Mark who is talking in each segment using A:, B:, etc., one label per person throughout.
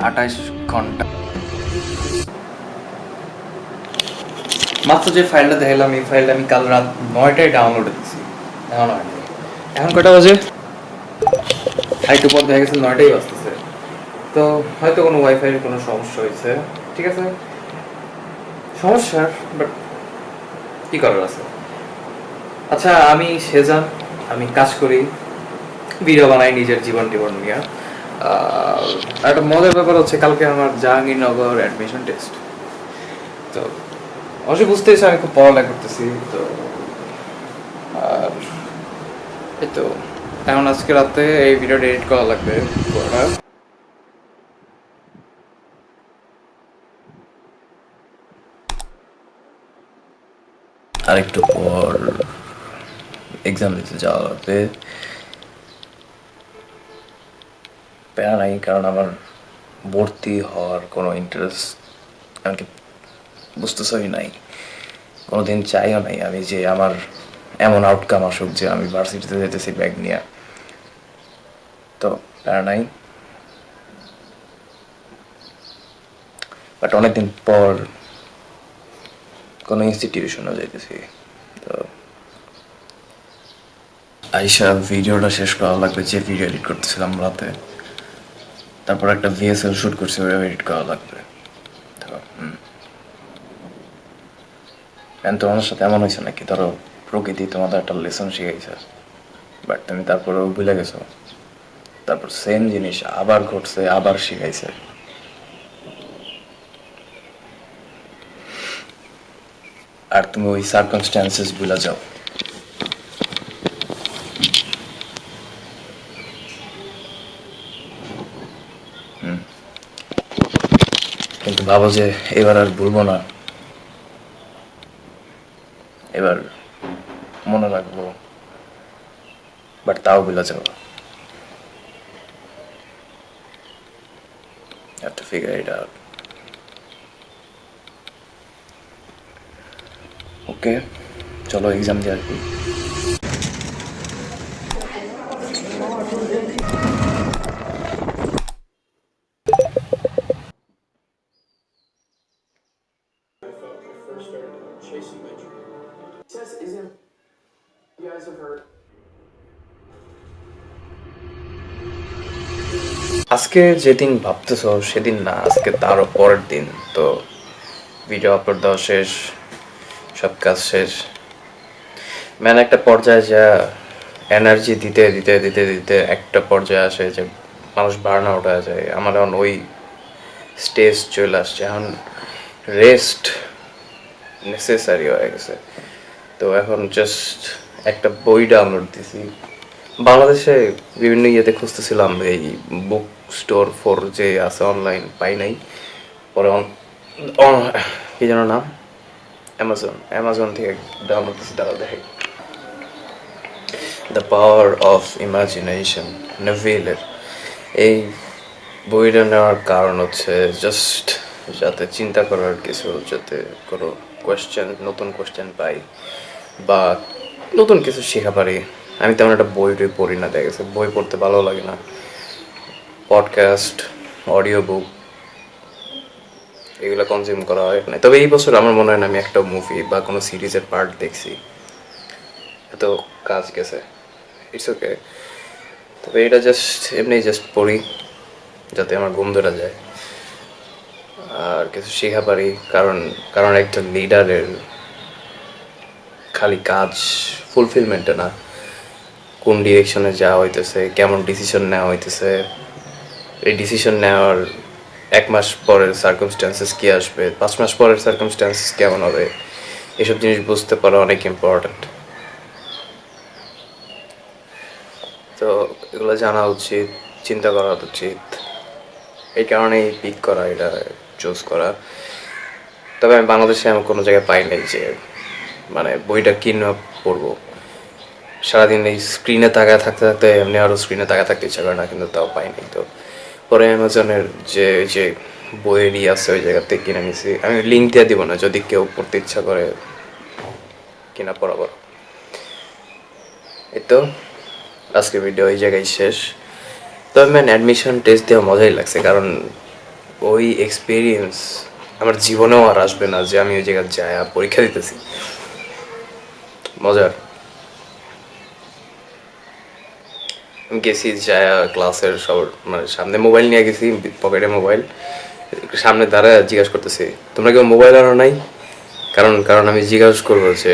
A: 28 ঘন্টা। মাত্র যে ফাইলটা দেখালাম, এই ফাইলটা আমি কাল রাত 9টায় ডাউনলোড দিচ্ছি, এখন হয়নি। এখন কটা বাজে? একটু পর দেখা গেছে 9টাই বাজতেছে। তো হয়তো কোনো ওয়াইফাইয়ের কোনো সমস্যা হয়েছে, ঠিক আছে, সমস্যা, বাট কী করার আছে। আচ্ছা, আমি সেজান, আমি কাজ করি, ভিডিও বানাই নিজের জীবন নিয়ে। আর একটা মজার ব্যাপার হচ্ছে, কালকে আমার জাহাঙ্গীরনগর অ্যাডমিশন টেস্ট। তো অবশ্যই বুঝতেছি আমি খুব পড়ালেখা করতেছি। তো আর এই তো এখন আজকে রাতে এই ভিডিওটা এডিট করা লাগবে পুরোটা। আর একটু পর এক্সাম দিতে যাওয়া লাগবে। প্যারা নাই, কারণ আমার ভর্তি হওয়ার কোনো ইন্টারেস্ট আমাকে বুঝতেছই নাই, কোনোদিন চাইও নাই আমি যে আমার এমন আউটকাম আসুক যে আমি ভার্সিটিতে যেতেছি ব্যাগ নিয়ে। তো প্যারা নাই, বাট অনেকদিন পর কোনো ইনস্টিটিউশনও যাইতেছি। তো আইসা ভিডিওটা শেষ করা লাগবে, যে ভিডিও এডিট করতেছিলাম রাতে। তারপর একটা ভিএসএল শ্যুট করছি, ওটা এডিট করা লাগবে। তো তোমাদের সাথে এমন হয়েছে নাকি, ধরো প্রকৃতি তোমাদের একটা লেসন শিখাইছে, বাট তুমি তারপরেও ভুলে গেছো, তারপর সেম জিনিস আবার ঘটছে, আবার শিখাইছে, আর তুমি ওই সার্কামস্ট্যান্সেস ভুলে যাও। কিন্তু ভাবো যে এবার আর ভুলবো না, এবার মনে রাখবো, বাট তাও ভুলে যাবো। Have to figure it out. ওকে, চলো এক্সাম দিয়ে আসবি। আজকে যেদিন ভাবতেছ সেদিন না, আজকে তারও পরের দিন। তো ভিডিও আপলোড দেওয়া শেষ, সব কাজ শেষ, মানে একটা পর্যায়ে যা এনার্জি দিতে দিতে দিতে দিতে একটা পর্যায়ে আসে যে মানুষ বার্ন আউট হয়ে যায়। আমার এখন ওই স্টেজ চলে আসছে, এখন রেস্ট নেসেসারি হয়ে গেছে। তো এখন জাস্ট একটা বই ডাউনলোড দিছি। বাংলাদেশে বিভিন্ন ইয়েতে খুঁজতেছিলাম, এই বুক স্টোর ফর যে আছে অনলাইন, পাই নাই। পরে কি যেন নাম, অ্যামাজন থেকে ডাউনলোড দিছি, তারা দেখে দ্য পাওয়ার অফ ইমাজিনেশন, নেভিলের। এই বইটা নেওয়ার কারণ হচ্ছে জাস্ট যাতে চিন্তা করার কিছু, যাতে কোনো কোয়েশ্চেন, নতুন কোয়েশ্চেন পাই বা নতুন কিছু শেখা পারি। আমি তেমন একটা বই টই পড়ি না, দেখা গেছে বই পড়তে ভালো লাগে না। পডকাস্ট, অডিও বুক এগুলো কনজিউম করা হয় না। তবে এই বছর আমার মনে হয় না আমি একটা মুভি বা কোনো সিরিজের পার্ট দেখছি, এত কাজ গেছে। It's okay. তবে এটা জাস্ট এমনি জাস্ট পড়ি যাতে আমার ঘুম ধরে যায় আর কিছু শেখা পারি। কারণ কারণ একটা লিডারের খালি কাজ ফুলফিলমেন্টে না, কোন ডিরেকশনে যাওয়া হইতেছে, কেমন ডিসিশন নেওয়া হইতেছে, এই ডিসিশন নেওয়ার 1 মাস পরের সার্কামস্ট্যান্সেস কী আসবে, 5 মাস পরের সার্কামস্ট্যান্সেস কেমন হবে, এসব জিনিস বুঝতে পারা অনেক ইম্পর্ট্যান্ট। তো এগুলো জানা উচিত, চিন্তা করা উচিত, এই কারণেই পিক করা, এটা চুজ করা। তবে আমি বাংলাদেশে এমন কোনো জায়গায় পাই নাই যে মানে বইটা কিনে পড়বো। সারাদিন এই স্ক্রিনে তাকায় থাকতে থাকতে এমনি আরও স্ক্রিনে তাকায় থাকতে ইচ্ছা করে না, কিন্তু তাও পাইনি। তো পরে অ্যামাজনের যে বইয়েরই আছে ওই জায়গাতে কিনে নিছি। আমি লিঙ্ক দিয়ে দিব না, যদি কেউ পড়তে ইচ্ছা করে কিনা পড়াবো। এই তো আজকের ভিডিও এই জায়গায় শেষ। তবে ম্যান অ্যাডমিশন টেস্ট দেওয়া মজাই লাগছে, কারণ
B: ওই এক্সপিরিয়েন্স আমার জীবনেও আর আসবে না, যে আমি ওই জায়গায় যাই পরীক্ষা দিতেছি। মজার। আমি গেছি যায় ক্লাসের সব মানে সামনে মোবাইল নিয়ে গেছি, পকেটে মোবাইল, সামনে দাঁড়ায় জিজ্ঞাসা করতেছি তোমরা কেউ মোবাইল আনো নাই? কারণ কারণ আমি জিজ্ঞাসা করবো যে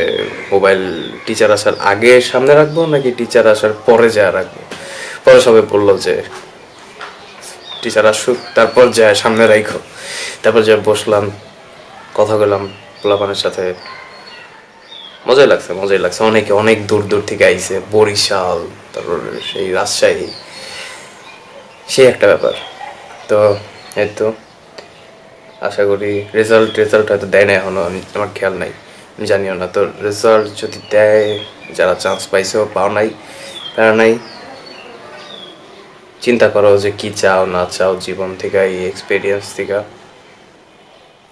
B: মোবাইল টিচার আসার আগে সামনে রাখবো নাকি টিচার আসার পরে যা রাখবো। পরে সবাই বললো যে টিচার আসুক তারপর যায় সামনে রাখো। তারপর যা বসলাম, কথা বললাম পোলাপানের সাথে। মজাই লাগছে। অনেকে অনেক দূর দূর থেকে আইছে, বরিশাল, তারপর সেই রাজশাহী, সেই একটা ব্যাপার। তো এই তো আশা করি রেজাল্ট হয়তো দেয় না এখনো, আমার খেয়াল নাই, আমি জানিও না। তো রেজাল্ট যদি দেয়, যারা চান্স পাইছেও পাও নাই, তারা নাই, চিন্তা করো যে কি চাও না চাও জীবন থেকে, এই এক্সপিরিয়েন্স থেকে।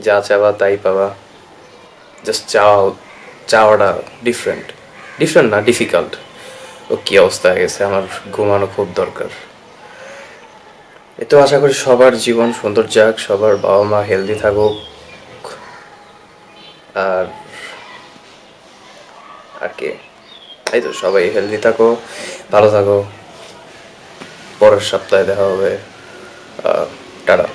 B: যা চাওয়া তাই পাবা। জাস্ট চাওয়াটা ডিফারেন্ট না, ডিফিকাল্ট। ও কি অবস্থা হয়ে গেছে, আমার ঘুমানো খুব দরকার। এ তো আশা করি সবার জীবন সুন্দর যাক, সবার বাবা মা হেলদি থাকুক, আর আর কি, এই তো সবাই হেলদি থাকো, ভালো থাকো। পরের সপ্তাহে দেখা হবে। টাটা।